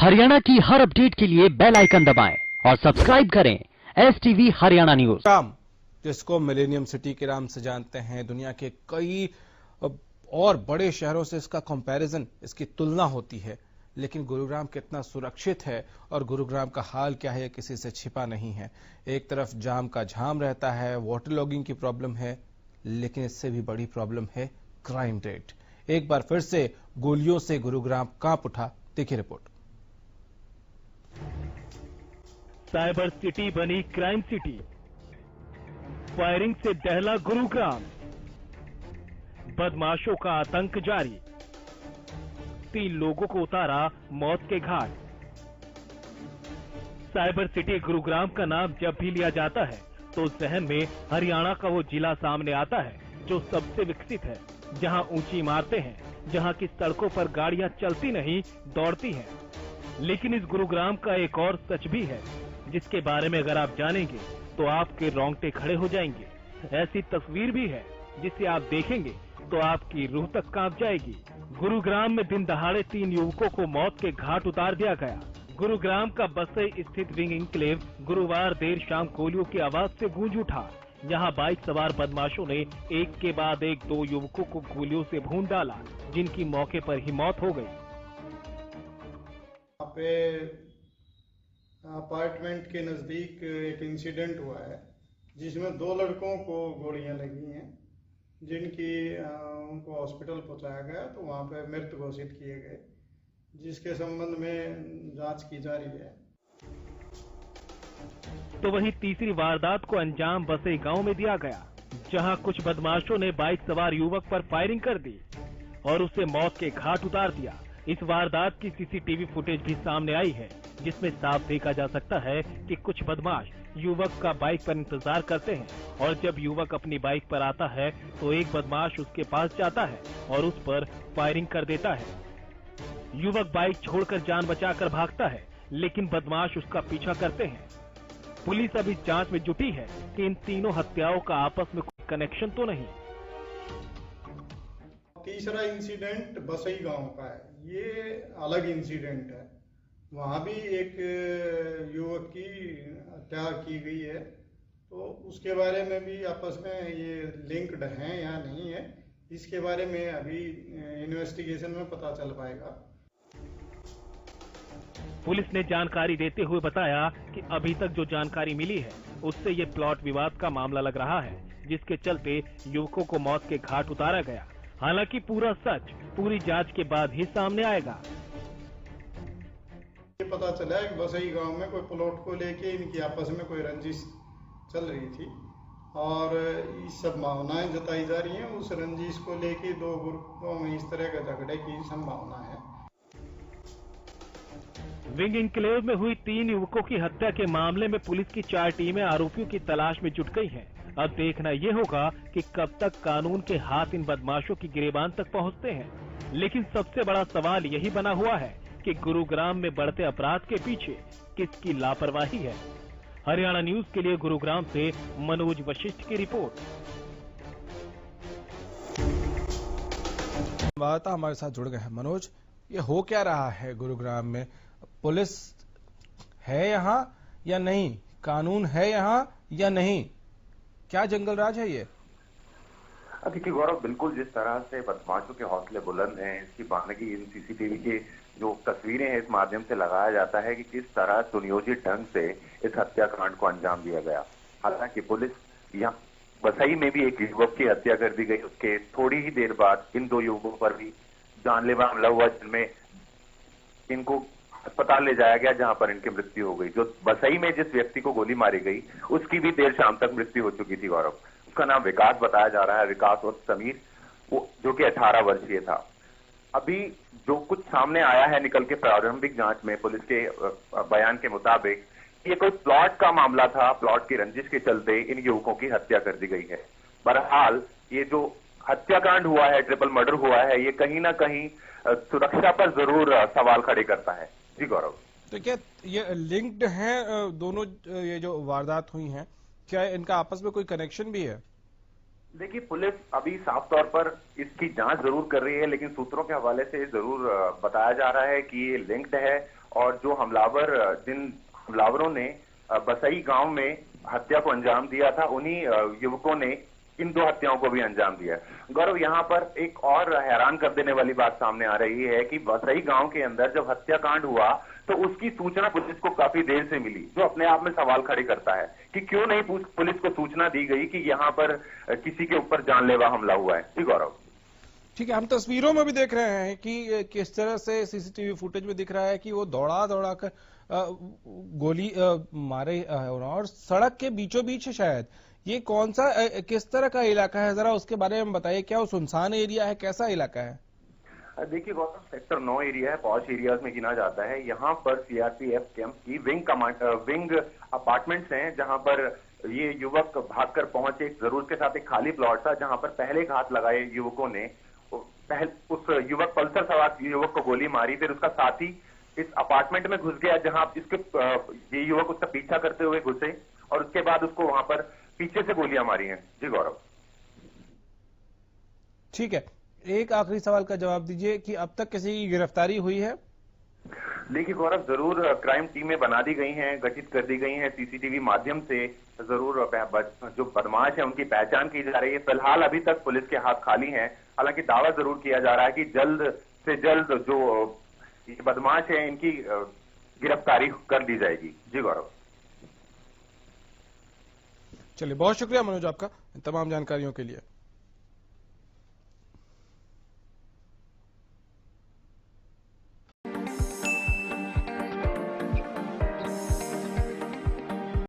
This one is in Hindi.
हरियाणा की हर अपडेट के लिए बेल आइकन दबाएं और सब्सक्राइब करें STV हरियाणा न्यूज। राम, जिसको मिलेनियम सिटी के नाम से जानते हैं, दुनिया के कई और बड़े शहरों से इसका कंपैरिजन, इसकी तुलना होती है। लेकिन गुरुग्राम कितना सुरक्षित है और गुरुग्राम का हाल क्या है, किसी से छिपा नहीं है। एक तरफ जाम का झाम रहता है, वाटर लॉगिंग की प्रॉब्लम है, लेकिन इससे भी बड़ी प्रॉब्लम है क्राइम रेट। एक बार फिर से गोलियों से गुरुग्राम कांप उठा। देखिए रिपोर्ट। साइबर सिटी बनी क्राइम सिटी, फायरिंग से दहला गुरुग्राम, बदमाशों का आतंक जारी, 3 लोगों को उतारा मौत के घाट। साइबर सिटी गुरुग्राम का नाम जब भी लिया जाता है तो जहन में हरियाणा का वो जिला सामने आता है जो सबसे विकसित है, जहां ऊंची इमारतें हैं, जहां की सड़कों पर गाड़ियां चलती नहीं दौड़ती हैं। लेकिन इस गुरुग्राम का एक और सच भी है, जिसके बारे में अगर आप जानेंगे तो आपके रोंगटे खड़े हो जाएंगे। ऐसी तस्वीर भी है जिसे आप देखेंगे तो आपकी रूह तक कांप जाएगी। गुरुग्राम में दिन दहाड़े 3 युवकों को मौत के घाट उतार दिया गया। गुरुग्राम का बसई स्थित विंग इंक्लेव गुरुवार देर शाम गोलियों की आवाज से गूंज उठा। यहाँ बाइक सवार बदमाशों ने एक के बाद एक 2 युवकों को गोलियों से भून डाला, जिनकी मौके पर ही मौत हो गई। यहाँ पे अपार्टमेंट के नज़दीक एक इंसिडेंट हुआ है जिसमें 2 लड़कों को गोलियां लगी हैं, जिनकी उनको हॉस्पिटल पहुंचाया गया तो वहां पे मृत घोषित किए गए, जिसके संबंध में जांच की जा रही है। तो वही तीसरी वारदात को अंजाम बसई गांव में दिया गया, जहां कुछ बदमाशों ने बाइक सवार युवक पर फायरिंग कर दी और उसे मौत के घाट उतार दिया। इस वारदात की सीसीटीवी फुटेज भी सामने आई है, जिसमें साफ देखा जा सकता है कि कुछ बदमाश युवक का बाइक पर इंतजार करते हैं और जब युवक अपनी बाइक पर आता है तो एक बदमाश उसके पास जाता है और उस पर फायरिंग कर देता है। युवक बाइक छोड़कर जान बचाकर भागता है, लेकिन बदमाश उसका पीछा करते हैं। पुलिस अभी जांच में जुटी है कि इन तीनों हत्याओं का आपस में कोई कनेक्शन तो नहीं। तीसरा इंसिडेंट बसई गांव का है, ये अलग इंसिडेंट है। वहां भी एक युवक की हत्या की गई है, तो उसके बारे में भी आपस में ये लिंक्ड हैं या नहीं है, इसके बारे में अभी इन्वेस्टिगेशन में पता चल पाएगा। पुलिस ने जानकारी देते हुए बताया कि अभी तक जो जानकारी मिली है उससे ये प्लॉट विवाद का मामला लग रहा है, जिसके चलते युवकों को मौत के घाट उतारा गया। हालांकि पूरा सच पूरी जांच के बाद ही सामने आएगा। ये पता चला है कि बसई गांव में कोई प्लॉट को लेके इनकी आपस में कोई रंजिश चल रही थी और इस सब भावनाएं जताई जा रही हैं। उस रंजिश को लेके 2 ग्रुपों में इस तरह के झगड़े की संभावना है। विंग इंक्लेव में हुई 3 युवकों की हत्या के मामले में पुलिस की 4 टीमें आरोपियों की तलाश में जुट गई हैं। अब देखना ये होगा कि कब तक कानून के हाथ इन बदमाशों की गिरेबान तक पहुंचते हैं। लेकिन सबसे बड़ा सवाल यही बना हुआ है कि गुरुग्राम में बढ़ते अपराध के पीछे किसकी लापरवाही है। हरियाणा न्यूज के लिए गुरुग्राम से मनोज वशिष्ठ की रिपोर्ट। संवाददाता हमारे साथ जुड़ गए हैं। मनोज, ये हो क्या रहा है गुरुग्राम में? पुलिस है यहाँ या नहीं? कानून है यहाँ या नहीं? क्या जंगल राज है ये? देखिए गौरव, बिल्कुल जिस तरह से बदमाशों के हौसले बुलंद हैं, इसकी बानगी इन सीसीटीवी के जो तस्वीरें हैं इस माध्यम से लगाया जाता है कि किस तरह सुनियोजित ढंग से इस हत्याकांड को अंजाम दिया गया। हालांकि पुलिस यहाँ बसई में भी एक युवक की हत्या कर दी गई, उसके थोड़ी ही देर बाद इन 2 युवकों पर भी जानलेवा हमला हुआ, जिनमें इनको अस्पताल ले जाया गया, जहां पर इनकी मृत्यु हो गई। जो बसई में जिस व्यक्ति को गोली मारी गई उसकी भी देर शाम तक मृत्यु हो चुकी थी गौरव। उसका नाम विकास बताया जा रहा है, विकास और समीर, वो जो कि 18 वर्षीय था। अभी जो कुछ सामने आया है निकल के प्रारंभिक जांच में पुलिस के बयान के मुताबिक ये कोई प्लॉट का मामला था, प्लॉट की रंजिश के चलते इन युवकों की हत्या कर दी गई है। बहरहाल ये जो हत्याकांड हुआ है, ट्रिपल मर्डर हुआ है, ये कहीं ना कहीं सुरक्षा पर जरूर सवाल खड़े करता है। जी गौरव, तो क्या ये लिंक्ड हैं दोनों, ये जो वारदात हुई हैं, क्या इनका आपस में कोई कनेक्शन भी है? देखिए पुलिस अभी साफ तौर पर इसकी जांच जरूर कर रही है, लेकिन सूत्रों के हवाले से जरूर बताया जा रहा है कि ये लिंक्ड है और जो हमलावरों ने बसई गांव में हत्या को अंजाम दिया था, उन्हीं युवकों ने इन 2 हत्याओं को भी अंजाम दिया। गौरव, यहाँ पर एक और हैरान कर देने वाली बात सामने आ रही है कि बसई गांव के अंदर जब हत्याकांड हुआ तो उसकी सूचना पुलिस को काफी देर से मिली, जो अपने आप में सवाल खड़े करता है कि क्यों नहीं पुलिस को सूचना दी गई कि यहाँ पर किसी के ऊपर जानलेवा हमला हुआ है। जी गौरव। ठीक है, हम तस्वीरों में भी देख रहे हैं कि किस तरह से सीसीटीवी फुटेज में दिख रहा है कि वो दौड़ा कर गोली मारे और सड़क के बीचों बीच है। शायद ये कौन सा किस तरह का इलाका है, जरा उसके बारे में बताइए। क्या वो सुनसान एरिया है, कैसा इलाका है? देखिए गौरव, सेक्टर 9 एरिया है, पॉश एरियाज में गिना जाता है। यहाँ पर सीआरपीएफ कैंप की विंग अपार्टमेंट्स हैं, जहां पर ये युवक भागकर पहुंचे। जरूर के साथ एक खाली प्लॉट था जहां पर पहले घात लगाए युवकों ने उस युवक पल्सर सवार युवक को गोली मारी, फिर उसका साथी इस अपार्टमेंट में घुस गया जहां ये युवक उसका पीछा करते हुए घुसे और उसके बाद उसको वहां पर पीछे से गोलियां मारी हैं। जी गौरव। ठीक है, एक आखिरी सवाल का जवाब दीजिए कि अब तक किसी की गिरफ्तारी हुई है? देखिए गौरव, जरूर क्राइम टीमें बना दी गई हैं, गठित कर दी गई हैं। सीसीटीवी माध्यम से जरूर जो बदमाश है उनकी पहचान की जा रही है। फिलहाल अभी तक पुलिस के हाथ खाली हैं। हालांकि दावा जरूर किया जा रहा है कि जल्द से जल्द जो ये बदमाश है इनकी गिरफ्तारी कर दी जाएगी। जी गौरव। चलिए, बहुत शुक्रिया मनोज आपका तमाम जानकारियों के लिए।